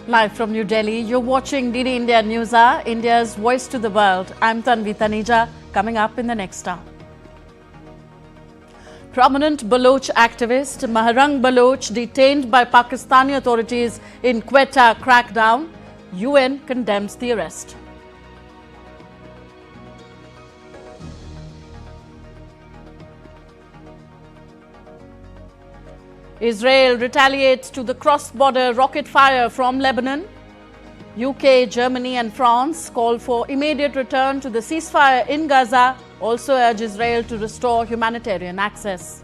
Live from New Delhi, you're watching DD India Newshour, India's voice to the world. I'm Tanvi Taneja, coming up in the next hour. Prominent Baloch activist Mahrang Baloch detained by Pakistani authorities in Quetta crackdown. UN condemns the arrest. Israel retaliates to the cross-border rocket fire from Lebanon. UK, Germany and France call for immediate return to the ceasefire in Gaza, also urge Israel to restore humanitarian access.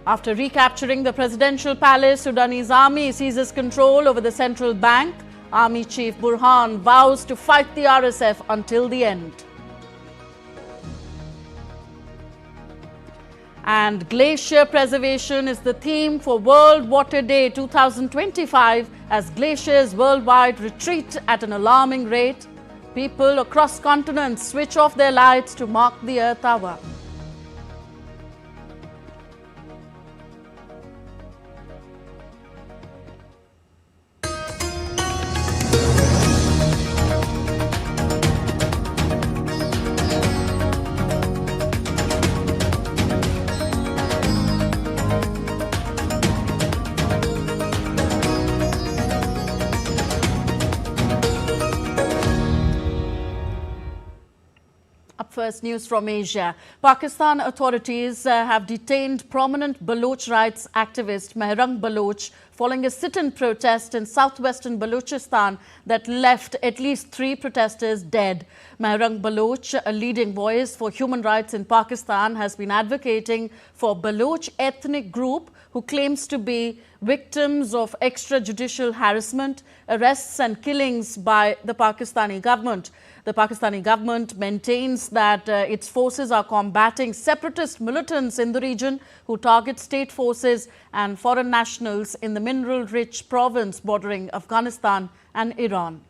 After recapturing the presidential palace, Sudanese Army seizes control over the central bank. Army Chief Burhan vows to fight the RSF until the end. And glacier preservation is the theme for World Water Day 2025 as glaciers worldwide retreat at an alarming rate. People across continents switch off their lights to mark the Earth Hour. First news from Asia. Pakistan authorities have detained prominent Baloch rights activist Mahrang Baloch following a sit-in protest in southwestern Balochistan that left at least 3 protesters dead. Mahrang Baloch, a leading voice for human rights in Pakistan, has been advocating for Baloch ethnic group who claims to be victims of extrajudicial harassment, arrests and killings by the Pakistani government. The Pakistani government maintains that its forces are combating separatist militants in the region who target state forces and foreign nationals in the mineral-rich province bordering Afghanistan and Iran.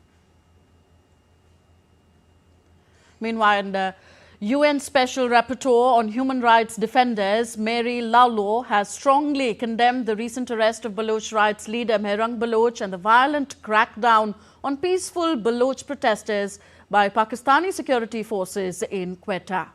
Meanwhile, the UN Special Rapporteur on Human Rights Defenders, Mary Lawlor, has strongly condemned the recent arrest of Baloch rights leader Mahrang Baloch and the violent crackdown on peaceful Baloch protesters by Pakistani security forces in Quetta.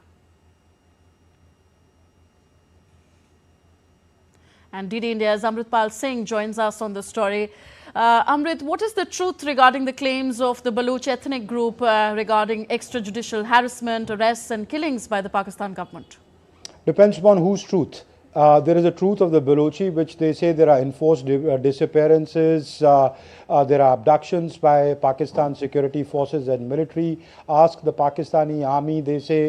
And DD India's Amritpal Singh joins us on the story. Amrit, what is the truth regarding the claims of the Baloch ethnic group regarding extrajudicial harassment, arrests and killings by the Pakistan government? Depends upon whose truth. There is a truth of the Balochi, which they say there are enforced disappearances, there are abductions by Pakistan security forces and military. Ask the Pakistani army, they say,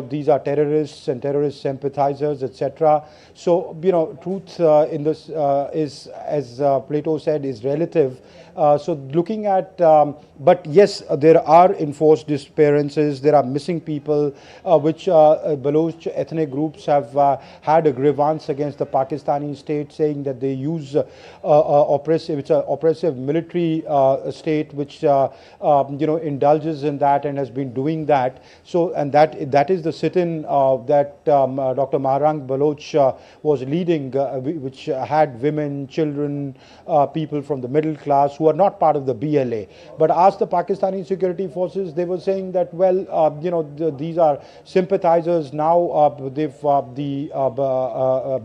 these are terrorists and terrorist sympathizers, etc. So, truth in this is, as Plato said, is relative. So looking at, but yes, there are enforced disappearances, there are missing people, which Baloch ethnic groups have had a grievance against the Pakistani state, saying that they use it's an oppressive military state which indulges in that and has been doing that. So, and that is the sit-in that Dr. Mahrang Baloch was leading, which had women, children, people from the middle class who are not part of the BLA. But asked the Pakistani security forces, they were saying that, well, these are sympathizers. Now the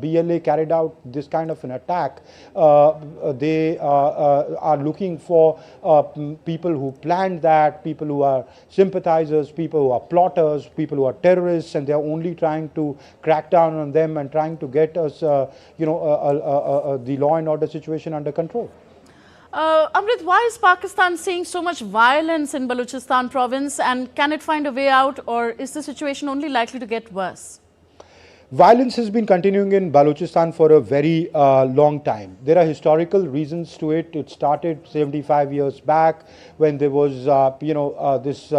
BLA carried out this kind of an attack. They are looking for people who planned that, people who are sympathizers, people who are plotters, people who are terrorists, and they are only trying to crack down on them and trying to get us, the law and order situation under control. Amrit, why is Pakistan seeing so much violence in Balochistan province, and can it find a way out, or is the situation only likely to get worse? Violence has been continuing in Balochistan for a very long time. There are historical reasons to it. It started 75 years back when there was, this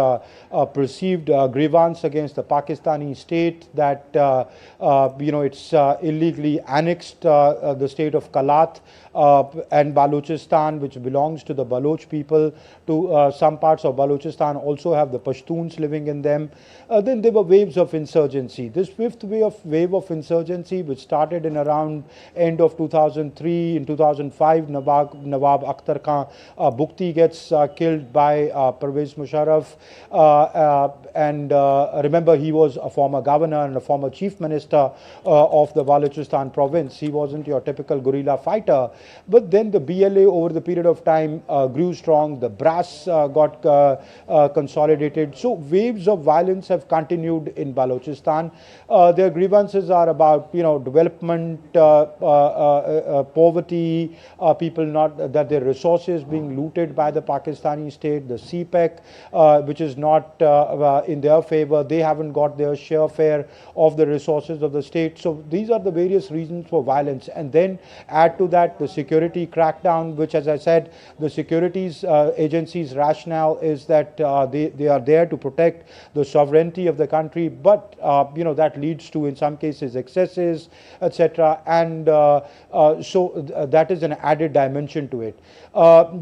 perceived grievance against the Pakistani state that, it's illegally annexed the state of Kalat and Balochistan, which belongs to the Baloch people. To some parts of Balochistan also have the Pashtuns living in them. Then there were waves of insurgency. This fifth wave wave of insurgency which started in around end of 2003. In 2005, Nawab Akhtar Khan Bukti gets killed by Pervez Musharraf. And remember, he was a former governor and a former chief minister of the Balochistan province. He wasn't your typical guerrilla fighter. But then the BLA over the period of time grew strong. The brass got consolidated. So waves of violence have continued in Balochistan. Their grievances are about, development, poverty, people not that their resources being looted by the Pakistani state, the CPEC, which is not in their favor. They haven't got their share of the resources of the state. So these are the various reasons for violence. And then add to that the security crackdown, which, as I said, the securities agencies' rationale is that they are there to protect the sovereignty of the country, but that leads to, in some cases, excesses, etc. And so that is an added dimension to it.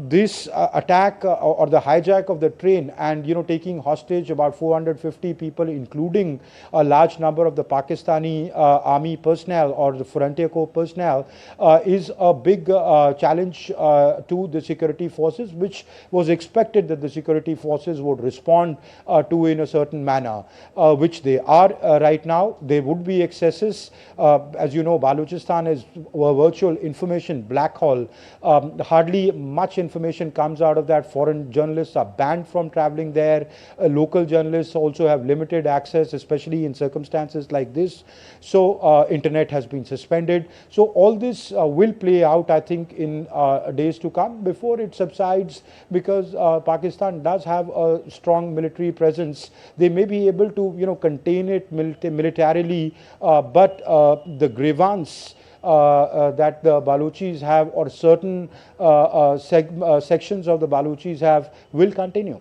This attack or the hijack of the train and taking hostage about 450 people, including a large number of the Pakistani army personnel or the Frontier Corps personnel, is a big challenge to the security forces, which was expected that the security forces would respond to in a certain manner, which they are right now. There would be excesses. As you know, Balochistan is a virtual information black hole. Hardly much information comes out of that. Foreign journalists are banned from traveling there. Local journalists also have limited access, especially in circumstances like this. So internet has been suspended. So all this will play out, I think, in days to come before it subsides, because Pakistan does have a strong military presence. They may be able to contain it militarily, but the grievance that the Baluchis have, or certain sections of the Baluchis have, will continue.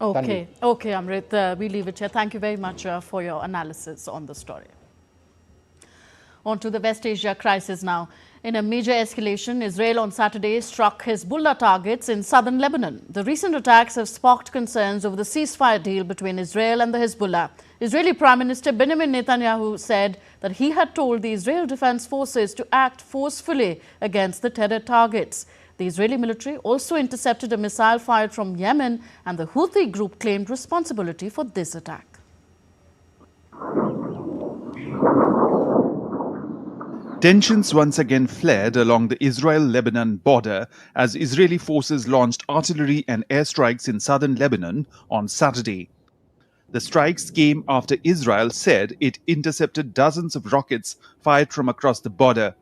Okay, Amrit, we leave it here. Thank you very much for your analysis on the story. On to the West Asia crisis now. In a major escalation, Israel on Saturday struck Hezbollah targets in southern Lebanon. The recent attacks have sparked concerns over the ceasefire deal between Israel and the Hezbollah. Israeli Prime Minister Benjamin Netanyahu said that he had told the Israel Defense Forces to act forcefully against the terror targets. The Israeli military also intercepted a missile fired from Yemen, and the Houthi group claimed responsibility for this attack. Tensions once again flared along the Israel-Lebanon border as Israeli forces launched artillery and airstrikes in southern Lebanon on Saturday. The strikes came after Israel said it intercepted dozens of rockets fired from across the border,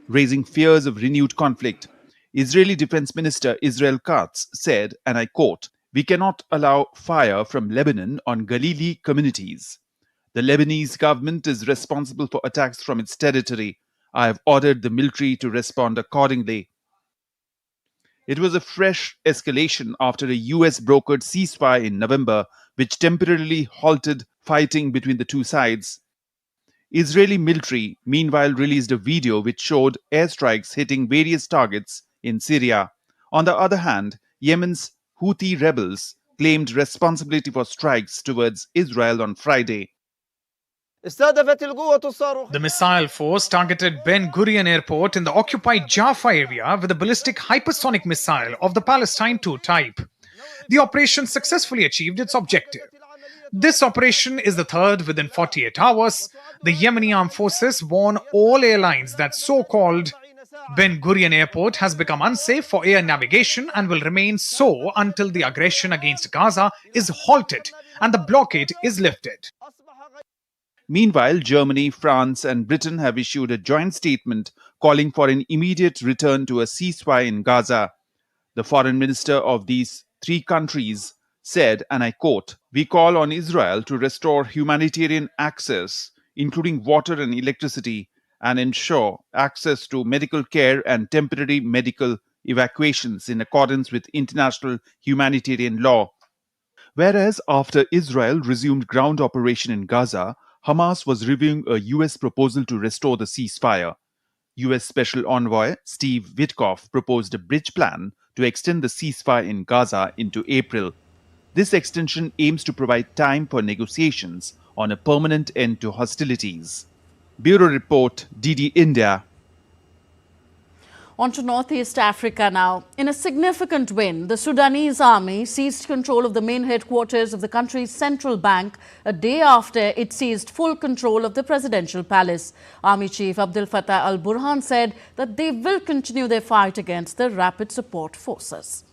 raising fears of renewed conflict. Israeli Defense Minister Israel Katz said, and I quote, "We cannot allow fire from Lebanon on Galilee communities. The Lebanese government is responsible for attacks from its territory. I have ordered the military to respond accordingly." It was a fresh escalation after a US brokered ceasefire in November, which temporarily halted fighting between the two sides. Israeli military, meanwhile, released a video which showed airstrikes hitting various targets in Syria. On the other hand, Yemen's Houthi rebels claimed responsibility for strikes towards Israel on Friday. The missile force targeted Ben Gurion Airport in the occupied Jaffa area with a ballistic hypersonic missile of the Palestine II type. The operation successfully achieved its objective. This operation is the third within 48 hours. The Yemeni armed forces warn all airlines that so-called Ben Gurion Airport has become unsafe for air navigation and will remain so until the aggression against Gaza is halted and the blockade is lifted. Meanwhile, Germany, France, and Britain have issued a joint statement calling for an immediate return to a ceasefire in Gaza. The foreign minister of these three countries said, and I quote, "We call on Israel to restore humanitarian access, including water and electricity, and ensure access to medical care and temporary medical evacuations in accordance with international humanitarian law." Whereas after Israel resumed ground operation in Gaza, Hamas was reviewing a US proposal to restore the ceasefire. US Special Envoy Steve Witkoff proposed a bridge plan to extend the ceasefire in Gaza into April. This extension aims to provide time for negotiations on a permanent end to hostilities. Bureau Report, DD India. On to Northeast Africa now. In a significant win, the Sudanese Army seized control of the main headquarters of the country's central bank a day after it seized full control of the presidential palace. Army Chief Abdel Fattah al-Burhan said that they will continue their fight against the rapid support forces.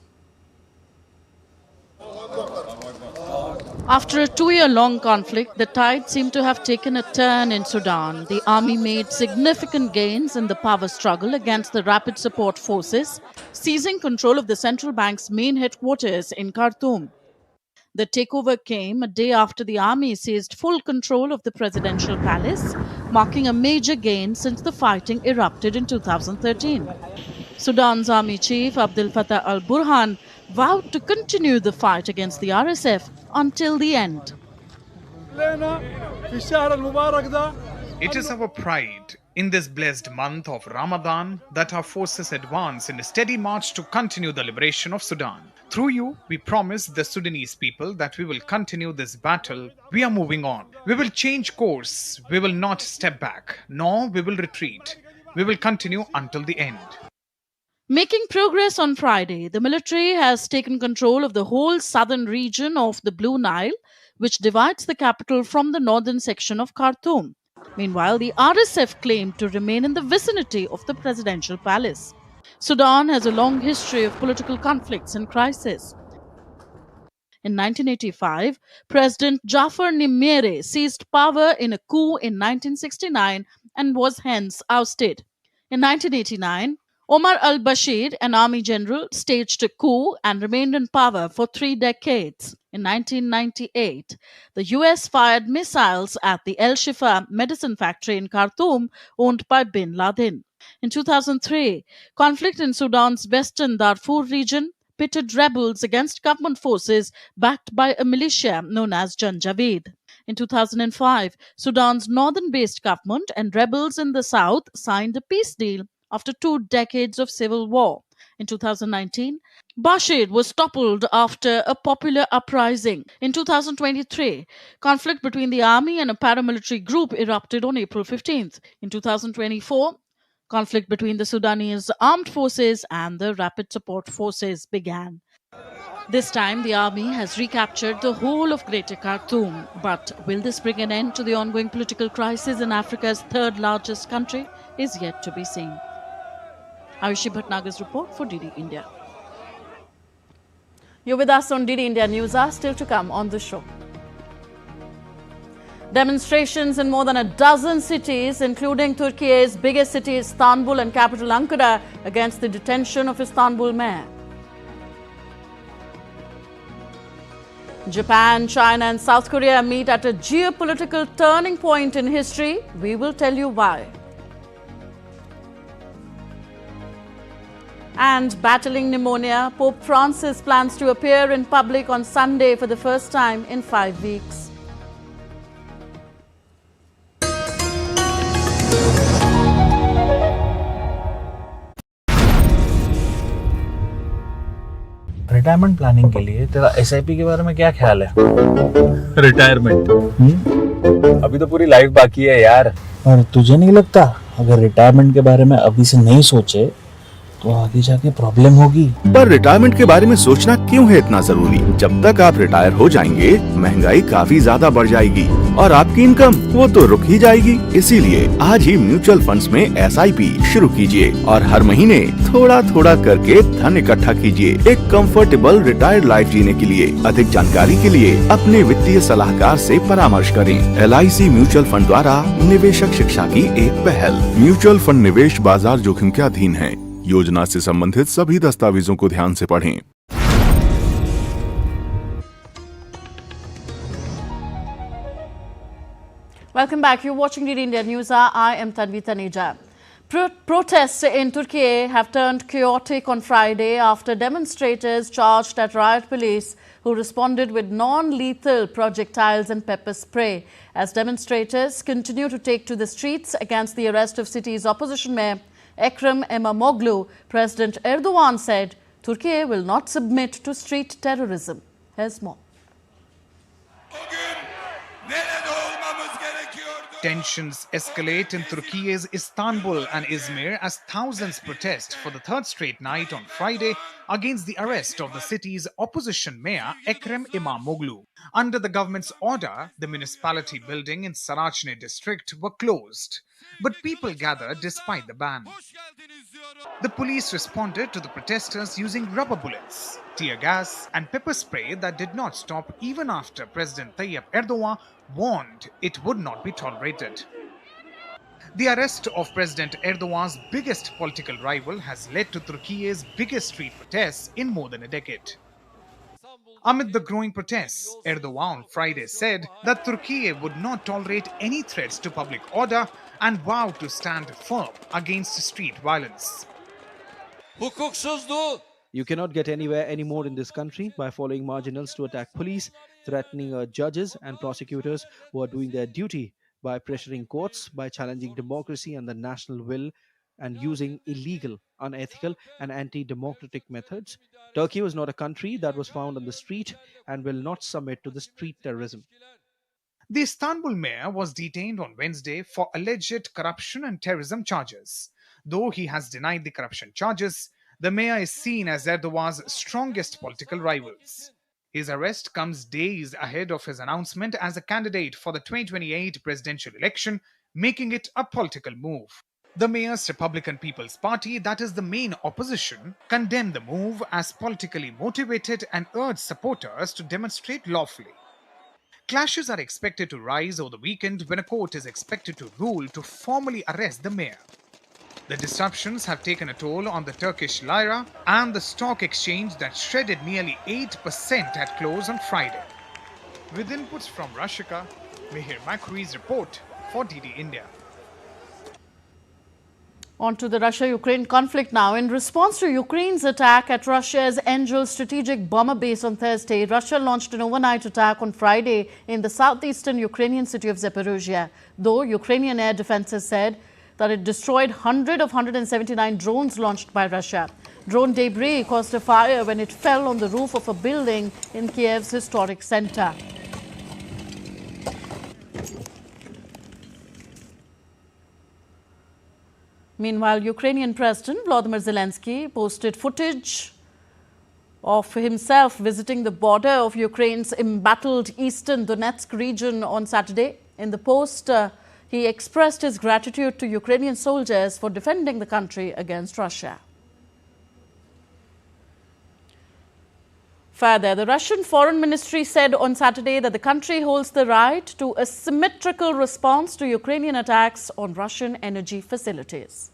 After a 2-year-long conflict, the tide seemed to have taken a turn in Sudan. The army made significant gains in the power struggle against the rapid support forces, seizing control of the central bank's main headquarters in Khartoum. The takeover came a day after the army seized full control of the presidential palace, marking a major gain since the fighting erupted in 2013. Sudan's army chief Abdel Fattah al-Burhan vowed to continue the fight against the RSF until the end. It is our pride in this blessed month of Ramadan that our forces advance in a steady march to continue the liberation of Sudan. Through you, we promise the Sudanese people that we will continue this battle. We are moving on. We will change course. We will not step back, nor we will retreat. We will continue until the end. Making progress on Friday, the military has taken control of the whole southern region of the Blue Nile, which divides the capital from the northern section of Khartoum. Meanwhile, the RSF claimed to remain in the vicinity of the presidential palace. Sudan has a long history of political conflicts and crisis. In 1985, President Jafar Nimere seized power in a coup in 1969 and was hence ousted. In 1989, Omar al-Bashir, an army general, staged a coup and remained in power for 3 decades. In 1998, the US fired missiles at the El Shifa medicine factory in Khartoum, owned by bin Laden. In 2003, conflict in Sudan's western Darfur region pitted rebels against government forces backed by a militia known as Janjaweed. In 2005, Sudan's northern-based government and rebels in the south signed a peace deal after 2 decades of civil war. In 2019, Bashir was toppled after a popular uprising. In 2023, conflict between the army and a paramilitary group erupted on April 15th. In 2024, conflict between the Sudanese armed forces and the rapid support forces began. This time, the army has recaptured the whole of Greater Khartoum. But will this bring an end to the ongoing political crisis in Africa's third largest country is yet to be seen. Ayushi Bhatnagar's report for DD India. You're with us on DD India Newshour, still to come on the show. Demonstrations in more than a dozen cities, including Turkey's biggest city Istanbul and capital Ankara, against the detention of Istanbul mayor. Japan, China and South Korea meet at a geopolitical turning point in history. We will tell you why. And battling pneumonia, Pope Francis plans to appear in public on Sunday for the first time in 5 weeks. Retirement planning के लिए तेरा SIP के बारे में क्या ख्याल है? Retirement अभी तो पूरी लाइफ बाकी है यार। और तुझे नहीं लगता अगर रिटायरमेंट के बारे में अभी से नहीं सोचे तो आगे जाके प्रॉब्लम होगी? पर रिटायरमेंट के बारे में सोचना क्यों है इतना जरूरी? जब तक आप रिटायर हो जाएंगे महंगाई काफी ज्यादा बढ़ जाएगी और आपकी इनकम वो तो रुक ही जाएगी। इसीलिए आज ही म्यूचुअल फंड्स में एसआईपी शुरू कीजिए और हर महीने थोड़ा थोड़ा करके धन इकट्ठा कीजिए एक कंफर्टेबल रिटायर्ड लाइफ जीने के लिए। अधिक जानकारी के लिए अपने वित्तीय सलाहकार से परामर्श करें। LIC म्यूचुअल फंड द्वारा निवेशक शिक्षा की एक पहल। म्यूचुअल फंड निवेश बाजार जोखिम के अधीन है। योजना से संबंधित सभी दस्तावेजों को ध्यान से पढ़ें। Welcome back. You're watching DD India Newshour. I am Tanvi Taneja. Protests in Turkey have turned chaotic on Friday after demonstrators charged at riot police who responded with non-lethal projectiles and pepper spray. As demonstrators continue to take to the streets against the arrest of city's opposition mayor Ekrem İmamoğlu, President Erdogan said Turkey will not submit to street terrorism. Here's more. O gün nerede olmamız gerekiyordu? Tensions escalate in Turkey's Istanbul and Izmir as thousands protest for the third straight night on Friday against the arrest of the city's opposition mayor Ekrem İmamoğlu. Under the government's order, the municipality building in Saraçhane district were closed, but people gathered despite the ban. The police responded to the protesters using rubber bullets, tear gas, and pepper spray that did not stop even after President Tayyip Erdogan warned it would not be tolerated. The arrest of President Erdogan's biggest political rival has led to Turkey's biggest street protests in more than a decade. Amid the growing protests, Erdogan on Friday said that Turkey would not tolerate any threats to public order and vowed to stand firm against street violence. You cannot get anywhere anymore in this country by following marginals to attack police, threatening judges and prosecutors who are doing their duty, by pressuring courts, by challenging democracy and the national will, and using illegal, unethical, and anti democratic methods. Turkey was not a country that was found on the street and will not submit to the street terrorism. The Istanbul mayor was detained on Wednesday for alleged corruption and terrorism charges. Though he has denied the corruption charges, the mayor is seen as Erdogan's strongest political rivals. His arrest comes days ahead of his announcement as a candidate for the 2028 presidential election, making it a political move. The mayor's Republican People's Party, that is the main opposition, condemned the move as politically motivated and urged supporters to demonstrate lawfully. Clashes are expected to rise over the weekend when a court is expected to rule to formally arrest the mayor. The disruptions have taken a toll on the Turkish lira and the stock exchange that shredded nearly 8% at close on Friday. With inputs from Rashika, Mihir Makri's report for DD India. On to the Russia-Ukraine conflict now. In response to Ukraine's attack at Russia's Angel strategic bomber base on Thursday, Russia launched an overnight attack on Friday in the southeastern Ukrainian city of Zaporozhye, though Ukrainian air defenses said that it destroyed 100 of 179 drones launched by Russia. Drone debris caused a fire when it fell on the roof of a building in Kiev's historic center. Meanwhile, Ukrainian President Volodymyr Zelensky posted footage of himself visiting the border of Ukraine's embattled eastern Donetsk region on Saturday. In the post, he expressed his gratitude to Ukrainian soldiers for defending the country against Russia. Further, the Russian Foreign Ministry said on Saturday that the country holds the right to a symmetrical response to Ukrainian attacks on Russian energy facilities.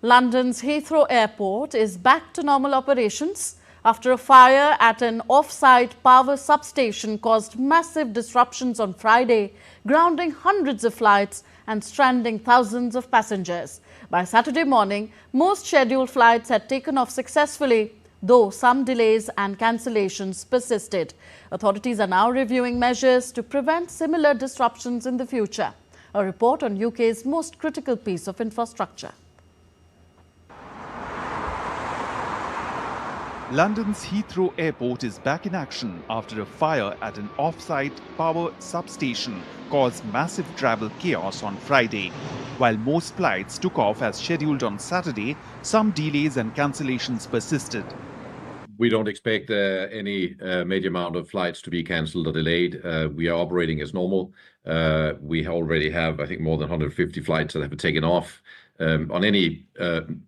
London's Heathrow Airport is back to normal operations after a fire at an off-site power substation caused massive disruptions on Friday, grounding hundreds of flights and stranding thousands of passengers. By Saturday morning, most scheduled flights had taken off successfully, though some delays and cancellations persisted. Authorities are now reviewing measures to prevent similar disruptions in the future. A report on UK's most critical piece of infrastructure. London's Heathrow Airport is back in action after a fire at an off-site power substation caused massive travel chaos on Friday. While most flights took off as scheduled on Saturday, some delays and cancellations persisted. We don't expect any major amount of flights to be cancelled or delayed. We are operating as normal. We already have, I think, more than 150 flights that have taken off. On any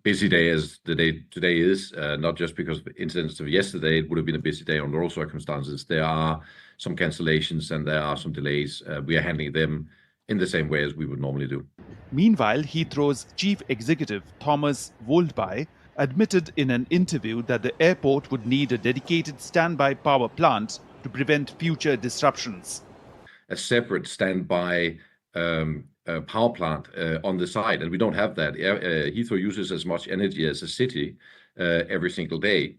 busy day as the day today is, not just because of incidents of yesterday, it would have been a busy day under all circumstances. There are some cancellations and there are some delays. We are handling them in the same way as we would normally do. Meanwhile, Heathrow's chief executive, Thomas Waldby, admitted in an interview that the airport would need a dedicated standby power plant to prevent future disruptions. A separate standby power plant on the side, and we don't have that. Heathrow uses as much energy as a city every single day,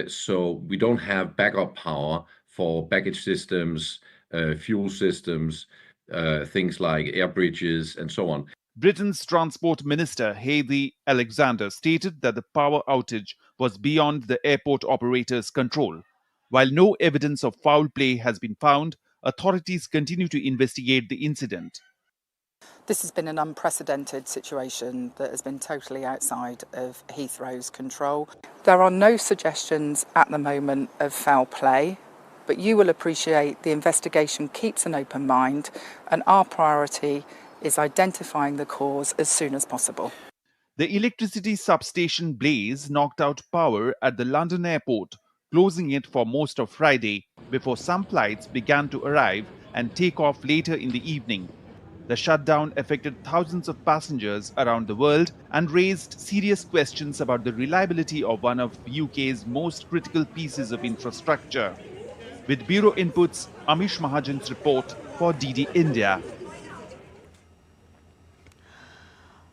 so we don't have backup power for baggage systems, fuel systems, things like air bridges and so on. Britain's Transport Minister Heathy Alexander stated that the power outage was beyond the airport operator's control. While no evidence of foul play has been found, authorities continue to investigate the incident. This has been an unprecedented situation that has been totally outside of Heathrow's control. There are no suggestions at the moment of foul play, but you will appreciate the investigation keeps an open mind, and our priority is identifying the cause as soon as possible. The electricity substation blaze knocked out power at the London airport, closing it for most of Friday before some flights began to arrive and take off later in the evening. The shutdown affected thousands of passengers around the world and raised serious questions about the reliability of one of UK's most critical pieces of infrastructure. With Bureau Inputs, Amish Mahajan's report for DD India.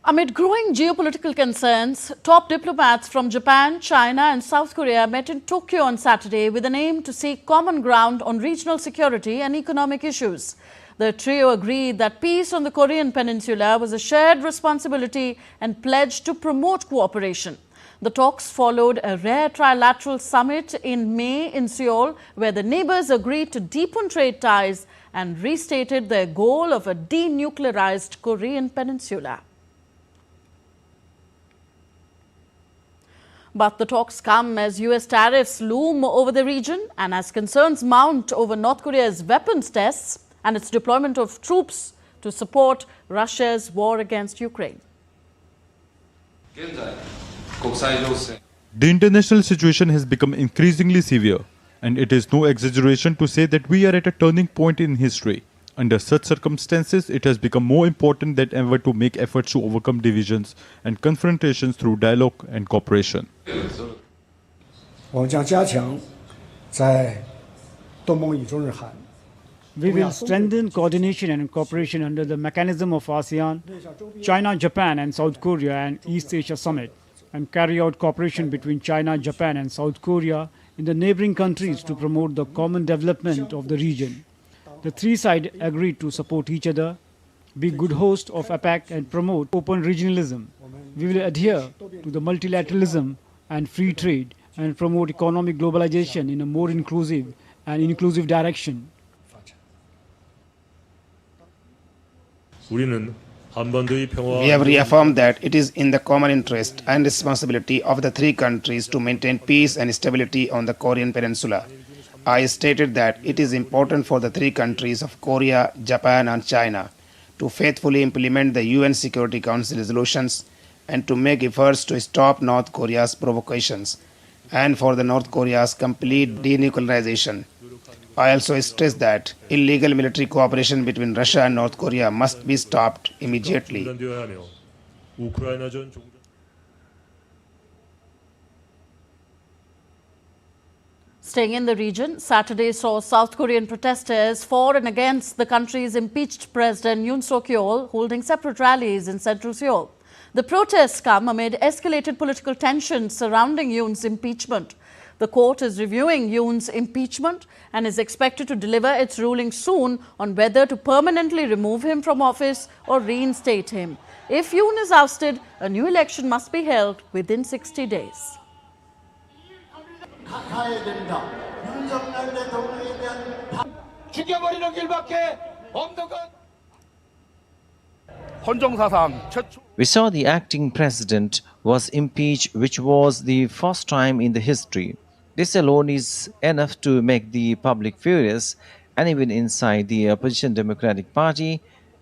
Amid growing geopolitical concerns, top diplomats from Japan, China and South Korea met in Tokyo on Saturday with an aim to seek common ground on regional security and economic issues. The trio agreed that peace on the Korean peninsula was a shared responsibility and pledged to promote cooperation. The talks followed a rare trilateral summit in May in Seoul, where the neighbors agreed to deepen trade ties and restated their goal of a denuclearized Korean peninsula. But the talks come as US tariffs loom over the region and as concerns mount over North Korea's weapons tests and its deployment of troops to support Russia's war against Ukraine. The international situation has become increasingly severe, and it is no exaggeration to say that we are at a turning point in history. Under such circumstances, it has become more important than ever to make efforts to overcome divisions and confrontations through dialogue and cooperation. We will strengthen coordination and cooperation under the mechanism of ASEAN, China, Japan and South Korea and East Asia Summit, and carry out cooperation between China, Japan and South Korea in the neighboring countries to promote the common development of the region. The three sides agreed to support each other, be good host of APEC and promote open regionalism. We will adhere to the multilateralism and free trade and promote economic globalization in a more inclusive direction. We have reaffirmed that it is in the common interest and responsibility of the three countries to maintain peace and stability on the Korean peninsula. I stated that it is important for the three countries of Korea, Japan and China to faithfully implement the UN Security Council resolutions and to make efforts to stop North Korea's provocations and for the North Korea's complete denuclearization. I also stressed that illegal military cooperation between Russia and North Korea must be stopped immediately. Staying in the region, Saturday saw South Korean protesters for and against the country's impeached President Yoon Suk-yeol holding separate rallies in central Seoul. The protests come amid escalated political tensions surrounding Yoon's impeachment. The court is reviewing Yoon's impeachment and is expected to deliver its ruling soon on whether to permanently remove him from office or reinstate him. If Yoon is ousted, a new election must be held within 60 days. We saw the acting president was impeached, which was the first time in the history. This alone is enough to make the public furious, and even inside the opposition Democratic Party,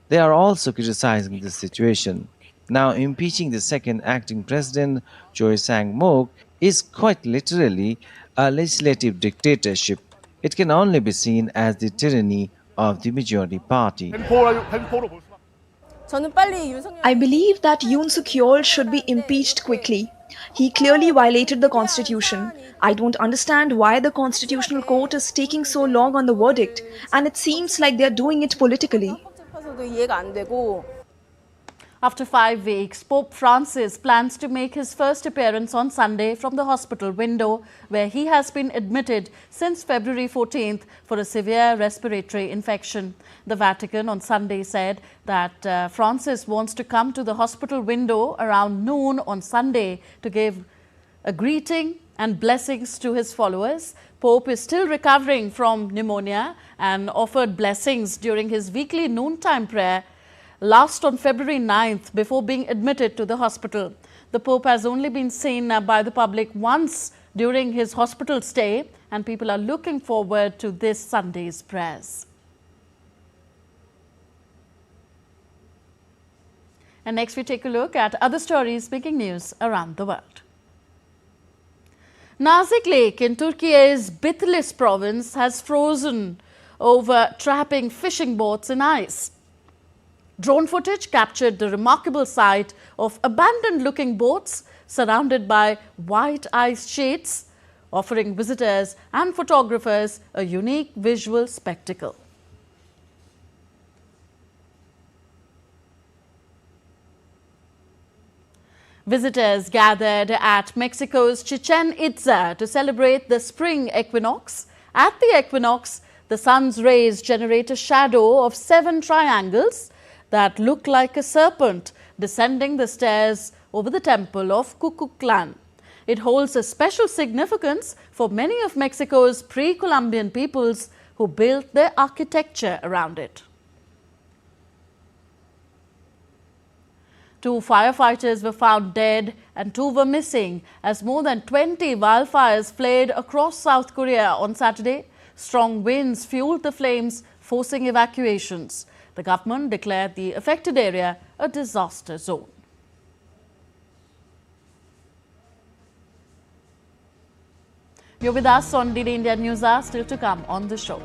they are also criticizing the situation. Now impeaching the second acting president, Choi Sang-mok, is quite literally a legislative dictatorship. It can only be seen as the tyranny of the majority party. I believe that Yoon Suk-yeol should be impeached quickly. He clearly violated the constitution. I don't understand why the constitutional court is taking so long on the verdict, and it seems like they're doing it politically. After 5 weeks, Pope Francis plans to make his first appearance on Sunday from the hospital window, where he has been admitted since February 14th for a severe respiratory infection. The Vatican on Sunday said that Francis wants to come to the hospital window around noon on Sunday to give a greeting and blessings to his followers. Pope is still recovering from pneumonia and offered blessings during his weekly noontime prayer last on February 9th before being admitted to the hospital. The Pope has only been seen by the public once during his hospital stay, and people are looking forward to this Sunday's prayers. And next we take a look at other stories making news around the world. Nazik Lake in Turkey's Bitlis province has frozen over trapping fishing boats in ice. Drone footage captured the remarkable sight of abandoned-looking boats surrounded by white ice sheets, offering visitors and photographers a unique visual spectacle. Visitors gathered at Mexico's Chichen Itza to celebrate the spring equinox. At the equinox, the sun's rays generate a shadow of 7 triangles that look like a serpent descending the stairs over the temple of Cuculcán. It holds a special significance for many of Mexico's pre-Columbian peoples who built their architecture around it. 2 firefighters were found dead and 2 were missing as more than 20 wildfires flared across South Korea on Saturday. Strong winds fueled the flames, forcing evacuations. The government declared the affected area a disaster zone. You're with us on DD India Newshour, still to come on the show.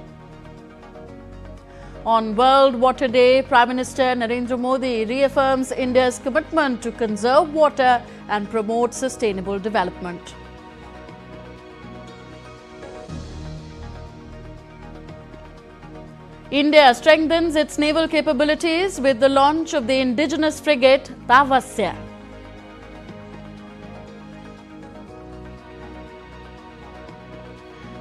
On World Water Day, Prime Minister Narendra Modi reaffirms India's commitment to conserve water and promote sustainable development. India strengthens its naval capabilities with the launch of the indigenous frigate Tavasya.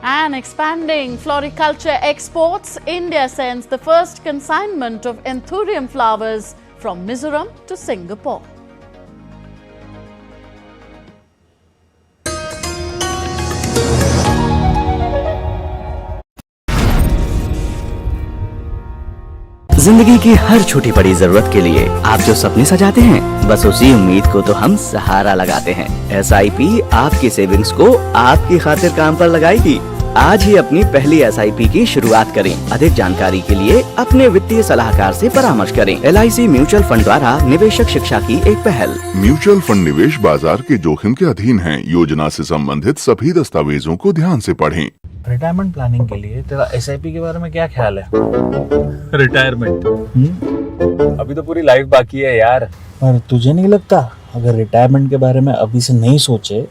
And expanding floriculture exports, India sends the first consignment of anthurium flowers from Mizoram to Singapore. जिंदगी की हर छोटी बड़ी जरूरत के लिए आप जो सपने सजाते हैं, बस उसी उम्मीद को तो हम सहारा लगाते हैं। SIP आपकी सेविंग्स को आपकी खातिर काम पर लगाएगी। आज ही अपनी पहली SIP की शुरुआत करें। अधिक जानकारी के लिए अपने वित्तीय सलाहकार से परामर्श करें। LIC म्यूचुअल फंड द्वारा निवेशक शिक्षा की एक पहल। म्यूचुअल फंड निवेश बाजार के जोखिम के अधीन है। योजना से संबंधित सभी दस्तावेजों को ध्यान से पढ़ें। रिटायरमेंट प्लानिंग के लिए तेरा SIP के बारे में क्या ख्याल है? रिटायरमेंट अभी तो पूरी लाइफ बाकी है यार। पर तुझे नहीं लगता अगर रिटायरमेंट के बारे में अभी से नहीं सोचे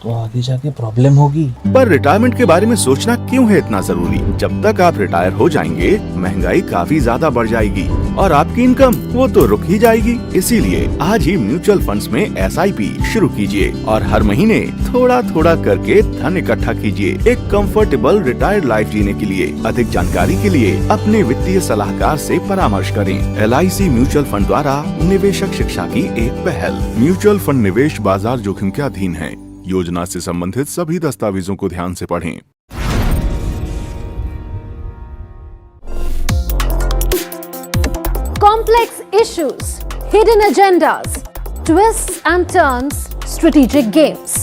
तो आगे जाके प्रॉब्लम होगी? पर रिटायरमेंट के बारे में सोचना क्यों है इतना जरूरी? जब तक आप रिटायर हो जाएंगे महंगाई काफी ज्यादा बढ़ जाएगी और आपकी इनकम वो तो रुक ही जाएगी। इसीलिए आज ही म्यूचुअल फंड्स में SIP शुरू कीजिए और हर महीने थोड़ा थोड़ा करके धन इकट्ठा कीजिए एक कंफर्टेबल रिटायर्ड लाइफ जीने के लिए। अधिक जानकारी के लिए अपने वित्तीय सलाहकार से परामर्श करें। LIC म्यूचुअल फंड द्वारा निवेशक शिक्षा की एक पहल। म्यूचुअल फंड निवेश बाजार जोखिम के अधीन है। योजना से संबंधित सभी दस्तावेजों को ध्यान से पढ़ें। Complex issues, hidden agendas, twists and turns, strategic games.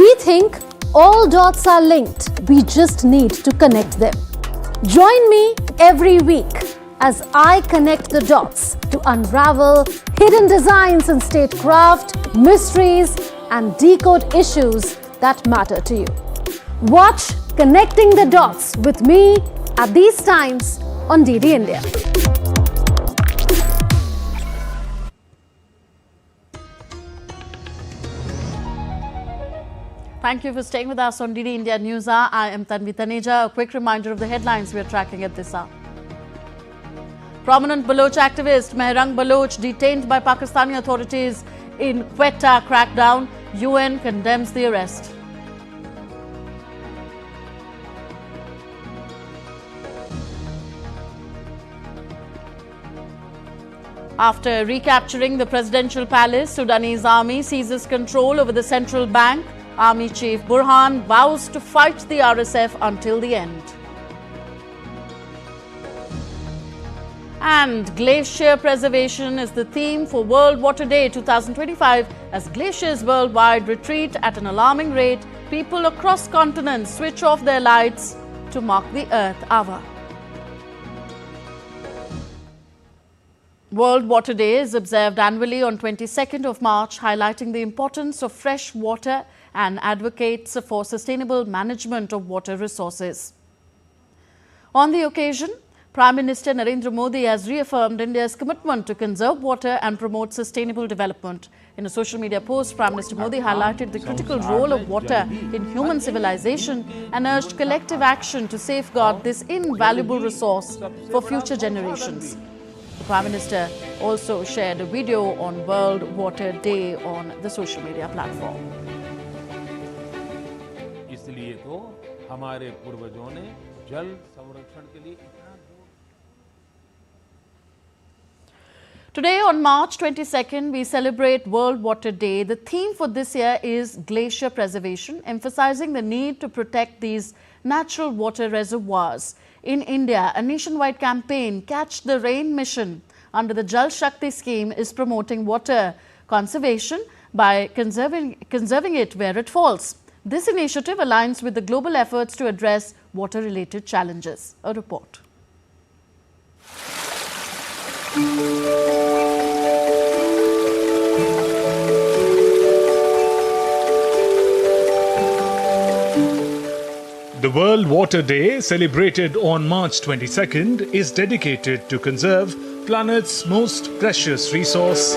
We think all dots are linked. We just need to connect them. Join me every week as I connect the dots to unravel hidden designs in statecraft, mysteries, and decode issues that matter to you. Watch Connecting the Dots with me at these times on DD India. Thank you for staying with us on DD India Newshour. I am Tanvi Taneja. A quick reminder of the headlines we are tracking at this hour. Prominent Baloch activist Mahrang Baloch detained by Pakistani authorities in Quetta crackdown. UN condemns the arrest. After recapturing the presidential palace, Sudanese Army seizes control over the central bank. Army Chief Burhan vows to fight the RSF until the end. And glacier preservation is the theme for World Water Day 2025. As glaciers worldwide retreat at an alarming rate, people across continents switch off their lights to mark the Earth Hour. World Water Day is observed annually on 22nd of March, highlighting the importance of fresh water and advocates for sustainable management of water resources. On the occasion, Prime Minister Narendra Modi has reaffirmed India's commitment to conserve water and promote sustainable development. In a social media post, Prime Minister Modi highlighted the critical role of water in human civilization and urged collective action to safeguard this invaluable resource for future generations. The Prime Minister also shared a video on World Water Day on the social media platform. इसलिए तो हमारे पूर्वजों ने जल संरक्षण के लिए Today on March 22nd, we celebrate World Water Day. The theme for this year is glacier preservation, emphasizing the need to protect these natural water reservoirs. In India, a nationwide campaign, Catch the Rain Mission, under the Jal Shakti scheme is promoting water conservation by conserving it where it falls. This initiative aligns with the global efforts to address water-related challenges. A report. The World Water Day, celebrated on March 22nd, is dedicated to conserve planet's most precious resource.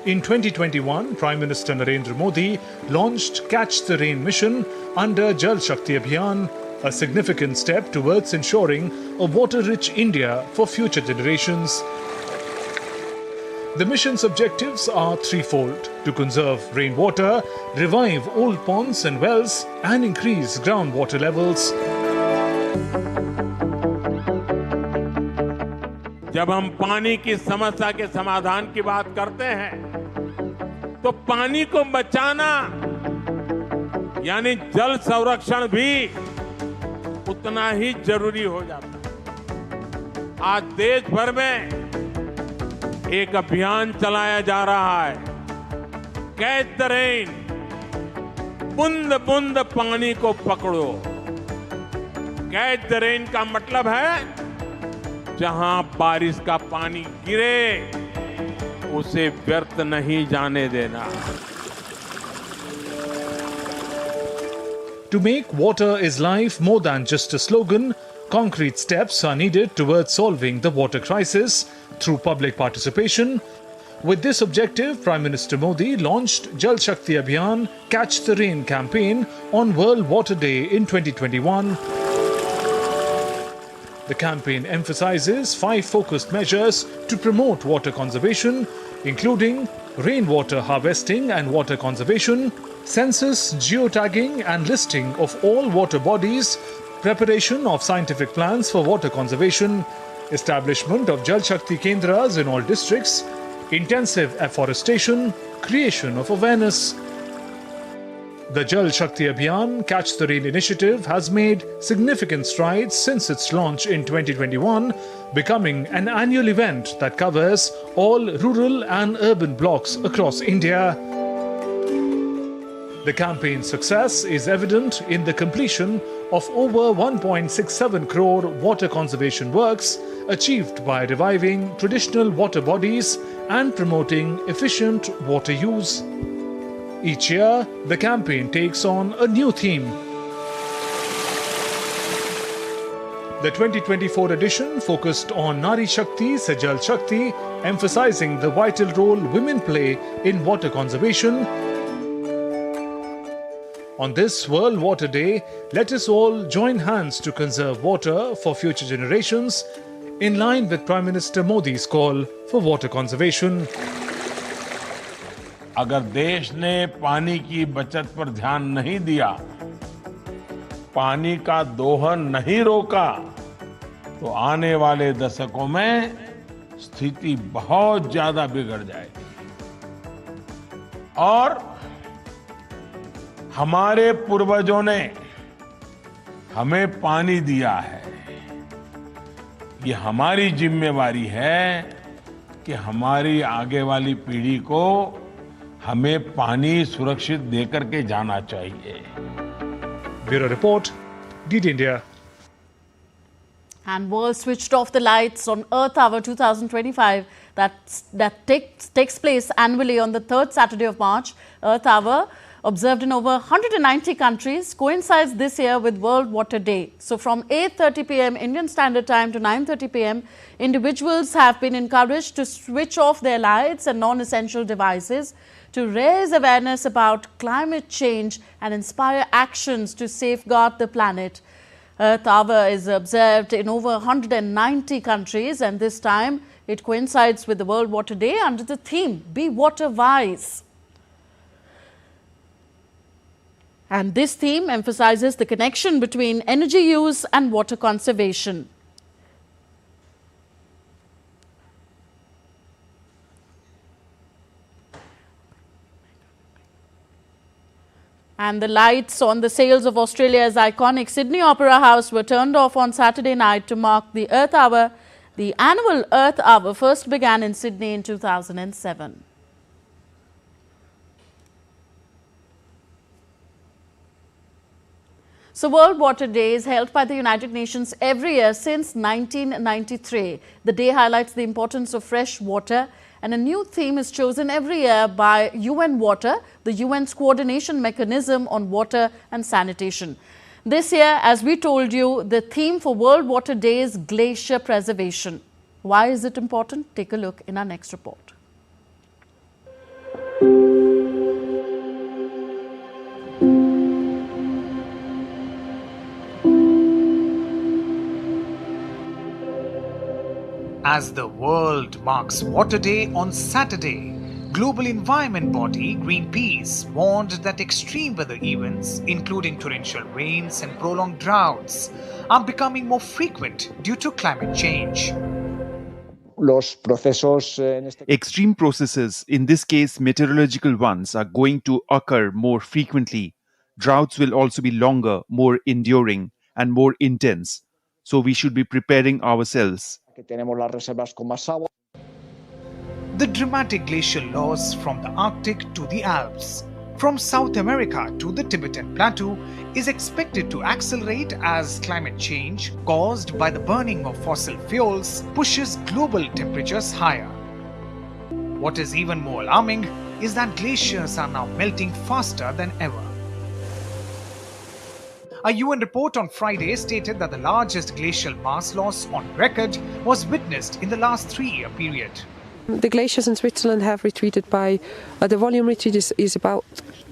In 2021, Prime Minister Narendra Modi launched Catch the Rain Mission under Jal Shakti Abhiyan, a significant step towards ensuring a water-rich India for future generations. The mission's objectives are threefold: to conserve rainwater, revive old ponds and wells, and increase groundwater levels. जब हम पानी की समस्या के समाधान की बात करते हैं तो पानी को बचाना यानी जल संरक्षण भी उतना ही जरूरी हो जाता है। आज देश भर में एक अभियान चलाया जा रहा है, कैच द रेन, बूंद बूंद पानी को पकड़ो। कैच द रेन का मतलब है जहां बारिश का पानी गिरे उसे व्यर्थ नहीं जाने देना। To make water is life more than just a slogan, concrete steps are needed towards solving the water crisis through public participation. With this objective, Prime Minister Modi launched Jal Shakti Abhiyan Catch the Rain campaign on World Water Day in 2021. The campaign emphasizes 5 focused measures to promote water conservation, including rainwater harvesting and water conservation, census, geotagging and listing of all water bodies, preparation of scientific plans for water conservation, establishment of Jal Shakti Kendras in all districts, intensive afforestation, creation of awareness. The Jal Shakti Abhiyan Catch the Rain initiative has made significant strides since its launch in 2021, becoming an annual event that covers all rural and urban blocks across India. The campaign's success is evident in the completion of over 1.67 crore water conservation works achieved by reviving traditional water bodies and promoting efficient water use. Each year, the campaign takes on a new theme. The 2024 edition focused on Nari Shakti se Jal Shakti, emphasizing the vital role women play in water conservation. On this World Water Day, let us all join hands to conserve water for future generations, in line with Prime Minister Modi's call for water conservation. अगर देश ने पानी की बचत पर ध्यान नहीं दिया, पानी का दोहन नहीं रोका, तो आने वाले दशकों में स्थिति बहुत ज्यादा बिगड़ जाएगी। और हमारे पूर्वजों ने हमें पानी दिया है। ये हमारी जिम्मेवारी है कि हमारी आगे वाली पीढ़ी को हमें पानी सुरक्षित देकर के जाना चाहिए। Bureau Report, DD India. And world switched off the lights on Earth Hour 2025 that takes place annually on the third Saturday of March. Earth Hour, observed in over 190 countries, coincides this year with World Water Day. So from 8:30 p.m. Indian Standard Time to 9:30 p.m, individuals have been encouraged to switch off their lights and non-essential devices to raise awareness about climate change and inspire actions to safeguard the planet. Earth Hour is observed in over 190 countries, and this time it coincides with the World Water Day under the theme Be Water Wise. And this theme emphasizes the connection between energy use and water conservation. And the lights on the sails of Australia's iconic Sydney Opera House were turned off on Saturday night to mark the Earth Hour. The annual Earth Hour first began in Sydney in 2007. So World Water Day is held by the United Nations every year since 1993. The day highlights the importance of fresh water, and a new theme is chosen every year by UN Water, the UN's coordination mechanism on water and sanitation. This year, as we told you, the theme for World Water Day is glacier preservation. Why is it important? Take a look in our next report. As the world marks Water Day on Saturday, global environment body Greenpeace warned that extreme weather events, including torrential rains and prolonged droughts, are becoming more frequent due to climate change. Extreme processes, in this case meteorological ones, are going to occur more frequently. Droughts will also be longer, more enduring, and more intense. So we should be preparing ourselves. The dramatic glacial loss from the Arctic to the Alps, from South America to the Tibetan Plateau, is expected to accelerate as climate change caused by the burning of fossil fuels pushes global temperatures higher. What is even more alarming is that glaciers are now melting faster than ever. A UN report on Friday stated that the largest glacial mass loss on record was witnessed in the last 3-year period. The glaciers in Switzerland have retreated by, the volume retreat is about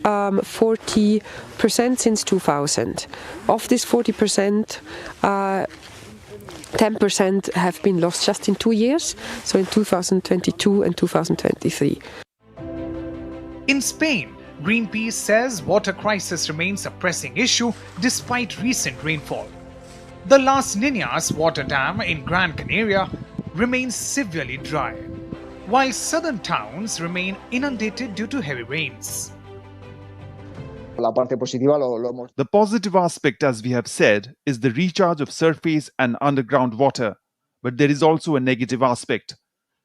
40% since 2000. Of this 40%, 10% have been lost just in 2 years, so in 2022 and 2023. In Spain, Greenpeace says water crisis remains a pressing issue despite recent rainfall. The Las Niñas water dam in Gran Canaria remains severely dry, while southern towns remain inundated due to heavy rains. The positive aspect, as we have said, is the recharge of surface and underground water. But there is also a negative aspect.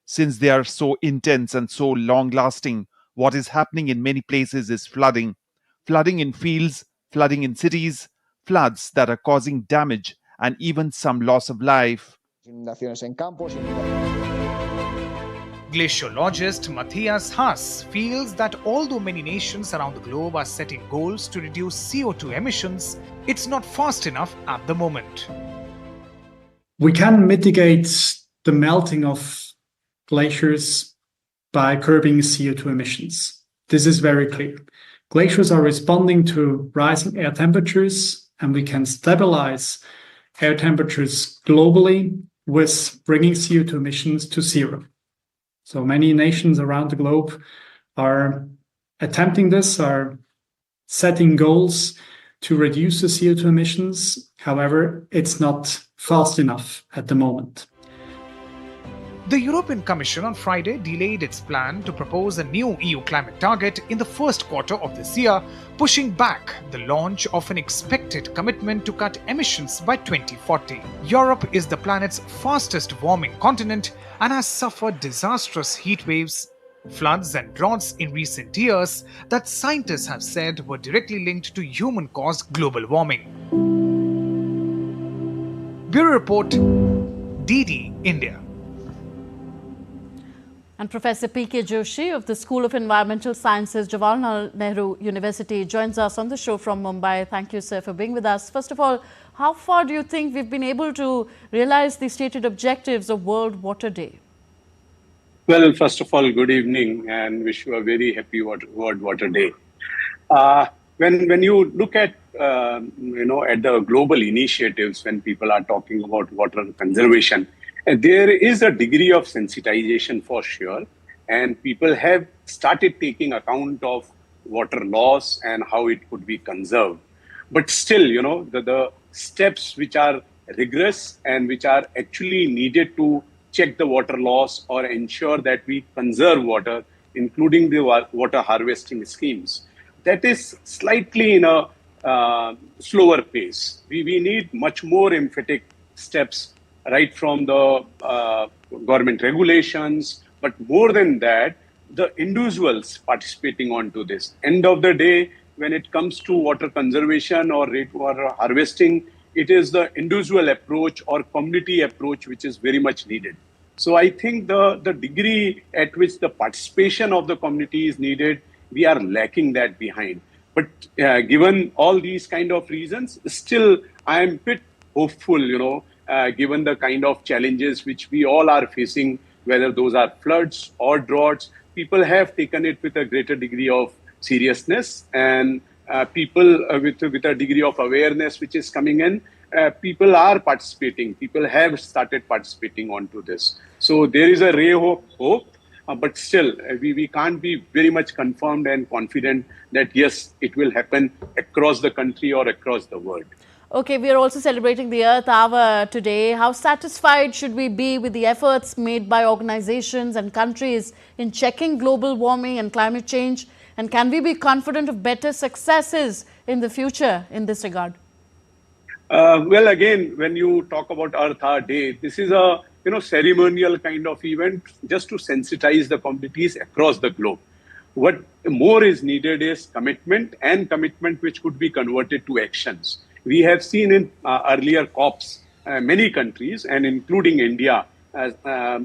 Since they are so intense and so long-lasting, what is happening in many places is flooding. Flooding in fields, flooding in cities, floods that are causing damage and even some loss of life. Glaciologist Matthias Haas feels that although many nations around the globe are setting goals to reduce CO2 emissions, it's not fast enough at the moment. We can mitigate the melting of glaciers by curbing CO2 emissions. This is very clear. Glaciers are responding to rising air temperatures, and we can stabilize air temperatures globally with bringing CO2 emissions to zero. So many nations around the globe are attempting this, are setting goals to reduce the CO2 emissions. However, it's not fast enough at the moment. The European Commission on Friday delayed its plan to propose a new EU climate target in the first quarter of this year, pushing back the launch of an expected commitment to cut emissions by 2040. Europe is the planet's fastest warming continent and has suffered disastrous heat waves, floods and droughts in recent years that scientists have said were directly linked to human-caused global warming. Bureau Report, DD, India. And Professor P.K. Joshi of the School of Environmental Sciences, Jawaharlal Nehru University, joins us on the show from Mumbai. Thank you, sir, for being with us. First of all, how far do you think we've been able to realize the stated objectives of World Water Day? Well, first of all, good evening and wish you a very happy World Water Day. When you look at at the global initiatives, when people are talking about water conservation, there is a degree of sensitization for sure, and people have started taking account of water loss and how it could be conserved. But still, the steps which are rigorous and which are actually needed to check the water loss or ensure that we conserve water, including the water harvesting schemes, that is slightly in a slower pace. We need much more emphatic steps right from the government regulations, but more than that, the individuals participating onto this. End of the day, when it comes to water conservation or rainwater harvesting, it is the individual approach or community approach which is very much needed. So I think the degree at which the participation of the community is needed, we are lacking that behind. But given all these kind of reasons, still I am a bit hopeful, given the kind of challenges which we all are facing, whether those are floods or droughts, people have taken it with a greater degree of seriousness, and people with a degree of awareness which is coming in, people are participating. People have started participating onto this. So there is a ray of hope, but still we can't be very much confirmed and confident that yes, it will happen across the country or across the world. Okay, we are also celebrating the Earth Hour today. How satisfied should we be with the efforts made by organizations and countries in checking global warming and climate change? And can we be confident of better successes in the future in this regard? Well, again, when you talk about Earth Hour Day, this is a ceremonial kind of event just to sensitize the communities across the globe. What more is needed is commitment, and commitment which could be converted to actions. We have seen in earlier COPs, many countries, and including India,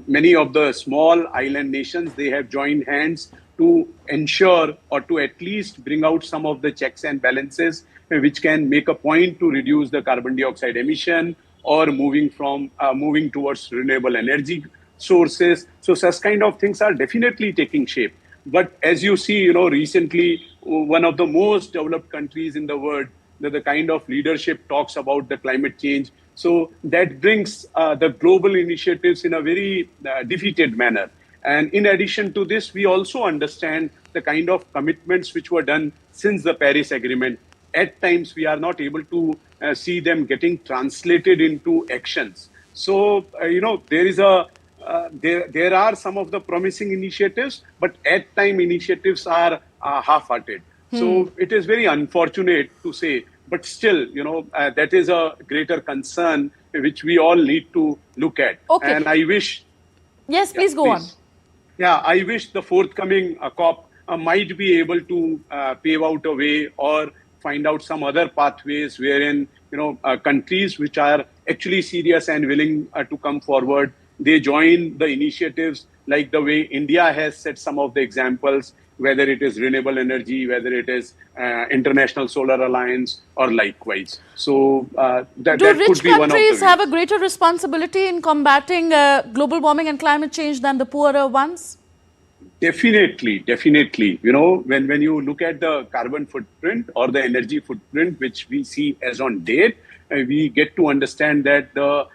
many of the small island nations, they have joined hands to ensure or to at least bring out some of the checks and balances which can make a point to reduce the carbon dioxide emission or moving towards renewable energy sources. So such kind of things are definitely taking shape. But as you see, recently, one of the most developed countries in the world, the kind of leadership talks about the climate change. So that brings the global initiatives in a very defeated manner. And in addition to this, we also understand the kind of commitments which were done since the Paris Agreement. At times, we are not able to see them getting translated into actions. So, there is there are some of the promising initiatives, but at times initiatives are half-hearted. So it is very unfortunate to say, but still, that is a greater concern which we all need to look at. Okay. And I wish... Yes, please go on. Yeah, I wish the forthcoming COP might be able to pave out a way or find out some other pathways wherein, countries which are actually serious and willing to come forward, they join the initiatives like the way India has set some of the examples, whether it is renewable energy, whether it is International Solar Alliance or likewise. So that Do could rich be one of the countries ways. have a greater responsibility in combating global warming and climate change than the poorer ones? Definitely. When you look at the carbon footprint or the energy footprint, which we see as on date, we get to understand that the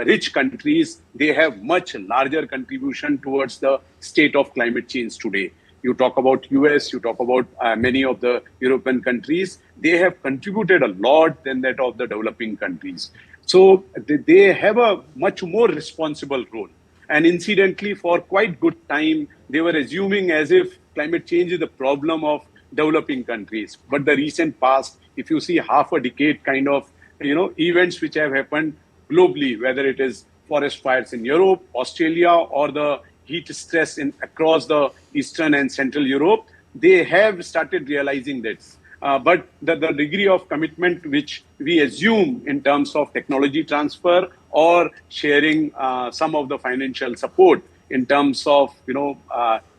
rich countries, they have much larger contribution towards the state of climate change today. You talk about US, you talk about many of the European countries, they have contributed a lot than that of the developing countries. So they have a much more responsible role. And incidentally, for quite good time, they were assuming as if climate change is the problem of developing countries. But the recent past, if you see half a decade kind of, events which have happened globally, whether it is forest fires in Europe, Australia, or the heat stress across the Eastern and Central Europe, they have started realizing this. But the degree of commitment which we assume in terms of technology transfer or sharing some of the financial support in terms of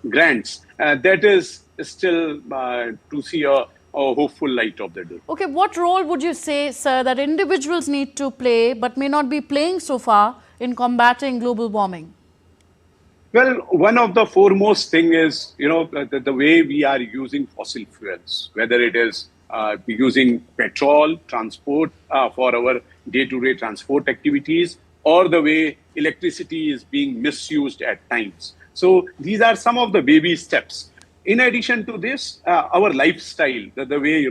grants, that is still to see a hopeful light of the day. Okay, what role would you say, sir, that individuals need to play but may not be playing so far in combating global warming? Well, one of the foremost thing is, the way we are using fossil fuels, whether it is using petrol, transport for our day-to-day transport activities, or the way electricity is being misused at times. So these are some of the baby steps. In addition to this, our lifestyle, the way,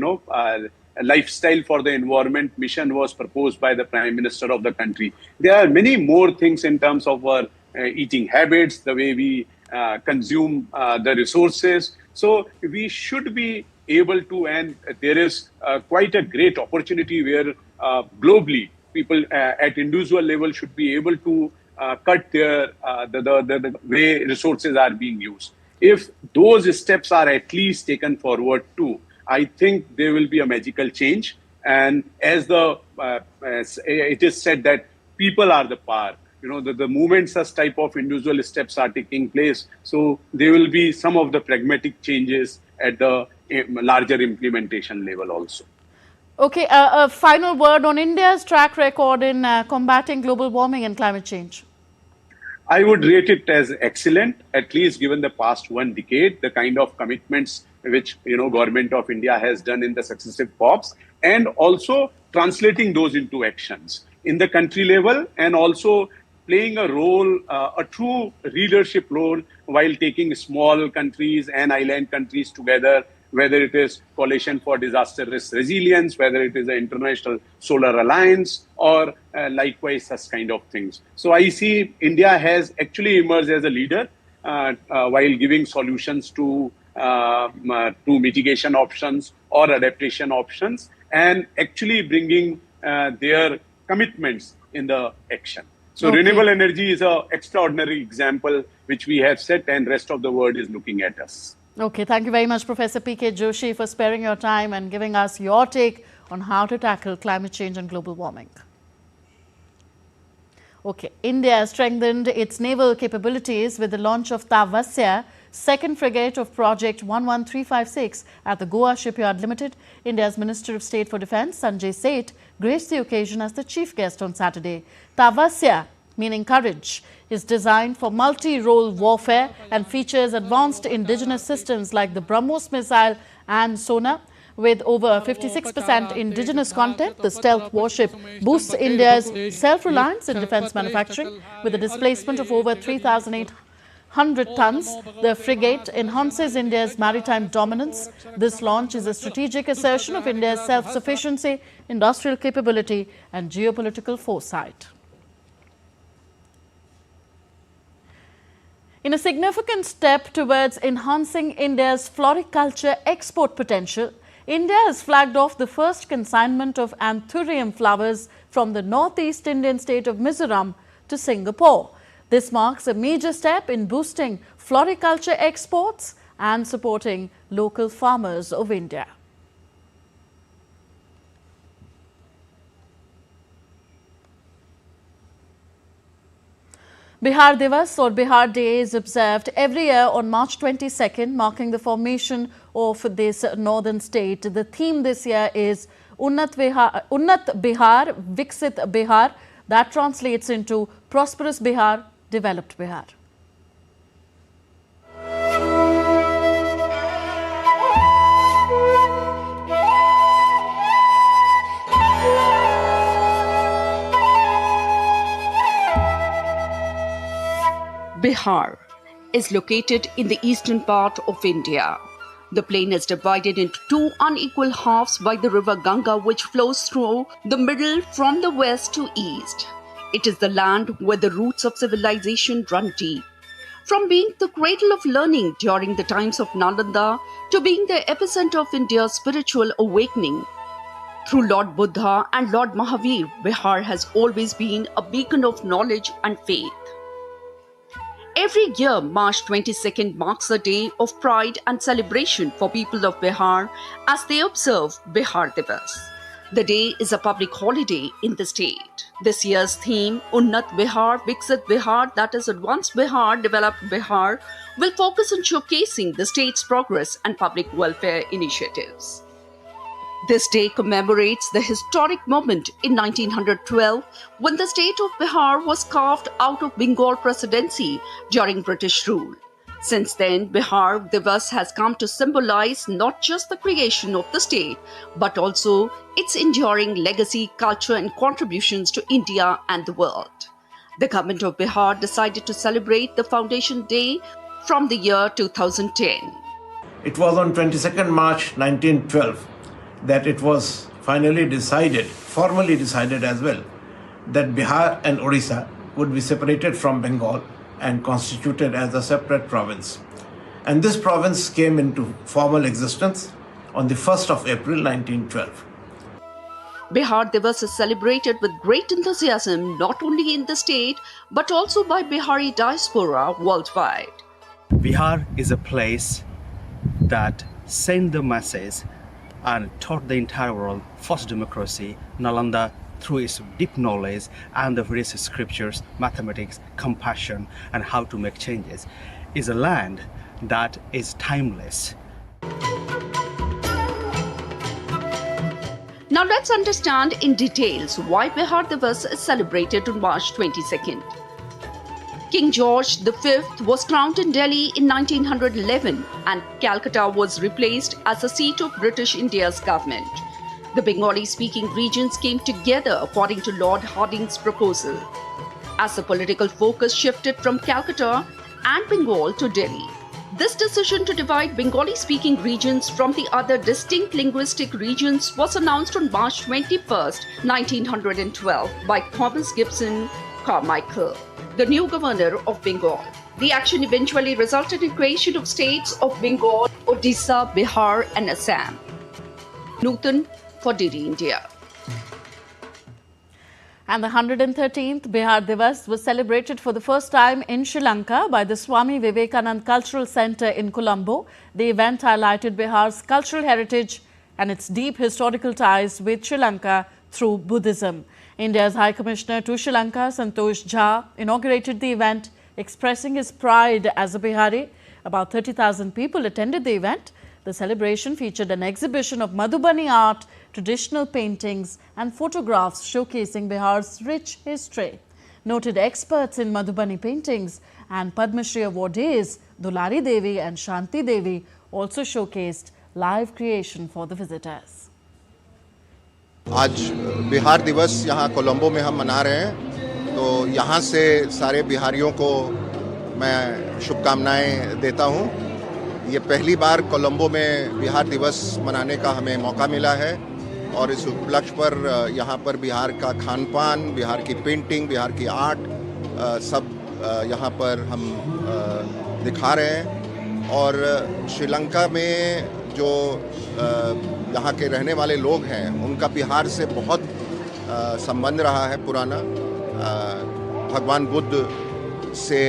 lifestyle for the environment mission was proposed by the Prime Minister of the country. There are many more things in terms of our eating habits, the way we consume the resources. So we should be able to, and there is quite a great opportunity where globally people at individual level should be able to cut their the way resources are being used. If those steps are at least taken forward too, I think there will be a magical change. And as it is said that people are the power. The movement such type of individual steps are taking place. So there will be some of the pragmatic changes at the larger implementation level also. Okay, a final word on India's track record in combating global warming and climate change. I would rate it as excellent, at least given the past 1 decade, the kind of commitments which Government of India has done in the successive COPs, and also translating those into actions in the country level, and also playing a role, a true leadership role, while taking small countries and island countries together, whether it is Coalition for Disaster Risk Resilience, whether it is the International Solar Alliance, or likewise such kind of things. So I see India has actually emerged as a leader while giving solutions to mitigation options or adaptation options, and actually bringing their commitments in the action. So renewable energy is an extraordinary example which we have set, and rest of the world is looking at us. Okay, thank you very much, Professor P.K. Joshi, for sparing your time and giving us your take on how to tackle climate change and global warming. Okay, India strengthened its naval capabilities with the launch of Tavasya, second frigate of Project 11356 at the Goa Shipyard Limited. India's Minister of State for Defence, Sanjay Seth, graced the occasion as the chief guest on Saturday. Tavasya, meaning courage, is designed for multi-role warfare and features advanced indigenous systems like the BrahMos missile and sonar. With over 56% indigenous content, the stealth warship boosts India's self-reliance in defence manufacturing. With a displacement of over 3,800 tons, the frigate enhances India's maritime dominance. This launch is a strategic assertion of India's self-sufficiency, industrial capability and geopolitical foresight. In a significant step towards enhancing India's floriculture export potential, India has flagged off the first consignment of anthurium flowers from the northeast Indian state of Mizoram to Singapore. This marks a major step in boosting floriculture exports and supporting local farmers of India. Bihar Divas or Bihar Day is observed every year on March 22nd, marking the formation of this northern state. The theme this year is Unnat Bihar, Viksit Bihar. That translates into Prosperous Bihar, Developed Bihar. Bihar is located in the eastern part of India. The plain is divided into two unequal halves by the river Ganga, which flows through the middle from the west to east. It is the land where the roots of civilization run deep. From being the cradle of learning during the times of Nalanda to being the epicenter of India's spiritual awakening. Through Lord Buddha and Lord Mahavir, Bihar has always been a beacon of knowledge and faith. Every year, March 22nd marks a day of pride and celebration for people of Bihar as they observe Bihar Divas. The day is a public holiday in the state. This year's theme, Unnat Bihar, Viksit Bihar, that is Advanced Bihar, Developed Bihar, will focus on showcasing the state's progress and public welfare initiatives. This day commemorates the historic moment in 1912 when the state of Bihar was carved out of Bengal presidency during British rule. Since then, Bihar Divas has come to symbolize not just the creation of the state, but also its enduring legacy, culture, and contributions to India and the world. The government of Bihar decided to celebrate the Foundation Day from the year 2010. It was on 22nd March 1912 that it was finally decided, formally decided as well, that Bihar and Odisha would be separated from Bengal and constituted as a separate province. And this province came into formal existence on the 1st of April 1912. Bihar Divas is celebrated with great enthusiasm not only in the state but also by Bihari diaspora worldwide. Bihar is a place that sent the message and taught the entire world first democracy, Nalanda, through its deep knowledge and the various scriptures, mathematics, compassion, and how to make changes, is a land that is timeless. Now let's understand in details why Bihar Divas is celebrated on March 22nd. King George V was crowned in Delhi in 1911 and Calcutta was replaced as the seat of British India's government. The Bengali-speaking regions came together according to Lord Hardinge's proposal. As the political focus shifted from Calcutta and Bengal to Delhi, this decision to divide Bengali-speaking regions from the other distinct linguistic regions was announced on March 21, 1912 by Thomas Gibson Carmichael, the new governor of Bengal. The action eventually resulted in creation of states of Bengal, Odisha, Bihar and Assam. Nutan for DD India. And the 113th Bihar Divas was celebrated for the first time in Sri Lanka by the Swami Vivekanand Cultural Centre in Colombo. The event highlighted Bihar's cultural heritage and its deep historical ties with Sri Lanka through Buddhism. India's High Commissioner to Sri Lanka, Santosh Jha, inaugurated the event, expressing his pride as a Bihari. About 30,000 people attended the event. The celebration featured an exhibition of Madhubani art, traditional paintings and photographs showcasing Bihar's rich history. Noted experts in Madhubani paintings and Padma Shri awardees Dulari Devi and Shanti Devi also showcased live creation for the visitors. आज बिहार दिवस यहाँ कोलंबो में हम मना रहे हैं, तो यहाँ से सारे बिहारियों को मैं शुभकामनाएं देता हूँ। ये पहली बार कोलंबो में बिहार दिवस मनाने का हमें मौका मिला है और इस उपलक्ष्य पर यहाँ पर बिहार का खान पान, बिहार की पेंटिंग, बिहार की आर्ट सब यहाँ पर हम दिखा रहे हैं। और श्रीलंका में जो यहाँ के रहने वाले लोग हैं उनका बिहार से बहुत संबंध रहा है पुराना। भगवान बुद्ध से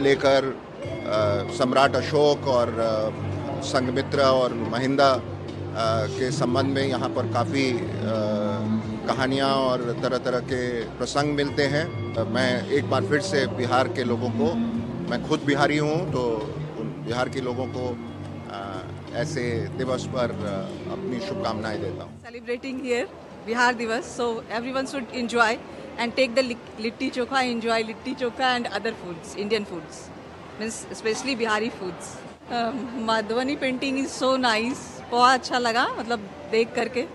लेकर सम्राट अशोक और संघमित्रा और महिंदा के संबंध में यहाँ पर काफ़ी कहानियाँ और तरह तरह के प्रसंग मिलते हैं। मैं एक बार फिर से बिहार के लोगों को, मैं खुद बिहारी हूँ, तो उन बिहार के लोगों को ऐसे दिवस पर अपनी शुभकामनाएं देता हूँ। Celebrating here Bihar Divas, so everyone should enjoy and take the litti chokha, enjoy litti chokha and other foods, Indian foods, means especially Bihari foods. Madhubani painting is so nice, बहुत अच्छा लगा, मतलब देख करके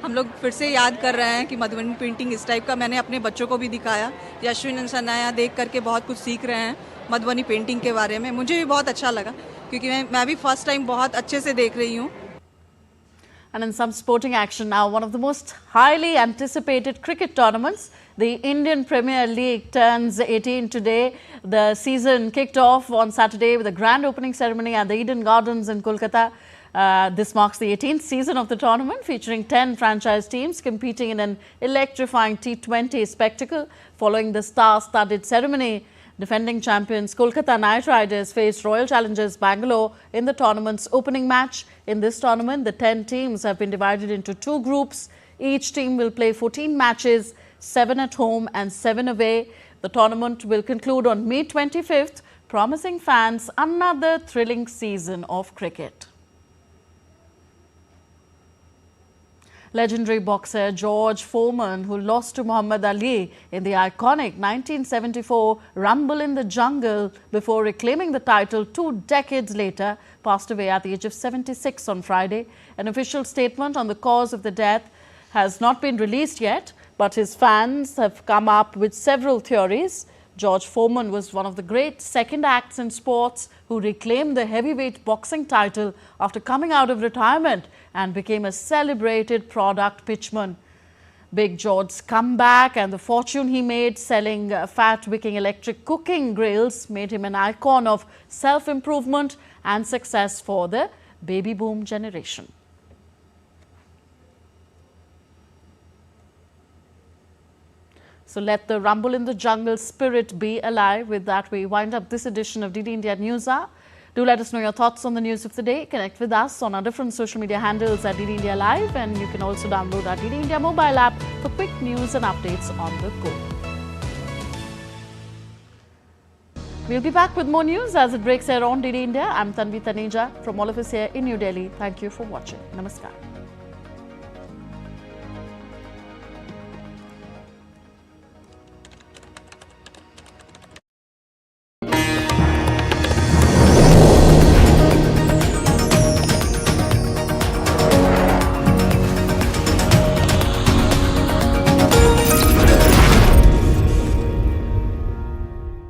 हम लोग फिर से याद कर रहे हैं कि मधुबनी पेंटिंग इस टाइप का मैंने अपने बच्चों को भी दिखाया। यशविन सनाया देख करके बहुत कुछ सीख रहे हैं मधुबनी पेंटिंग के बारे में। मुझे भी बहुत अच्छा लगा क्योंकि मैं भी फर्स्ट टाइम बहुत अच्छे से देख रही हूँ। And in some sporting action now, one of the most highly anticipated cricket tournaments, the Indian Premier League turns 18 today. The season kicked off on Saturday with a grand opening ceremony at the Eden Gardens in Kolkata. This marks the 18th season of the tournament, featuring 10 franchise teams competing in an electrifying T20 spectacle. Following the star-studded ceremony, defending champions Kolkata Knight Riders faced Royal Challengers Bangalore in the tournament's opening match. In this tournament, the 10 teams have been divided into 2 groups. Each team will play 14 matches, 7 at home and 7 away. The tournament will conclude on May 25th, promising fans another thrilling season of cricket. Legendary boxer George Foreman, who lost to Muhammad Ali in the iconic 1974 Rumble in the Jungle before reclaiming the title 2 decades later, passed away at the age of 76 on Friday. An official statement on the cause of the death has not been released yet, but his fans have come up with several theories. George Foreman was one of the great second acts in sports who reclaimed the heavyweight boxing title after coming out of retirement and became a celebrated product pitchman. Big George's comeback and the fortune he made selling fat-wicking electric cooking grills made him an icon of self-improvement and success for the baby boom generation. So let the Rumble in the Jungle spirit be alive. With that, we wind up this edition of DD India Newshour. Do let us know your thoughts on the news of the day. Connect with us on our different social media handles at DD India Live, and you can also download our DD India mobile app for quick news and updates on the go. We'll be back with more news as it breaks here on DD India. I'm Tanvi Taneja from all of us here in New Delhi. Thank you for watching. Namaskar.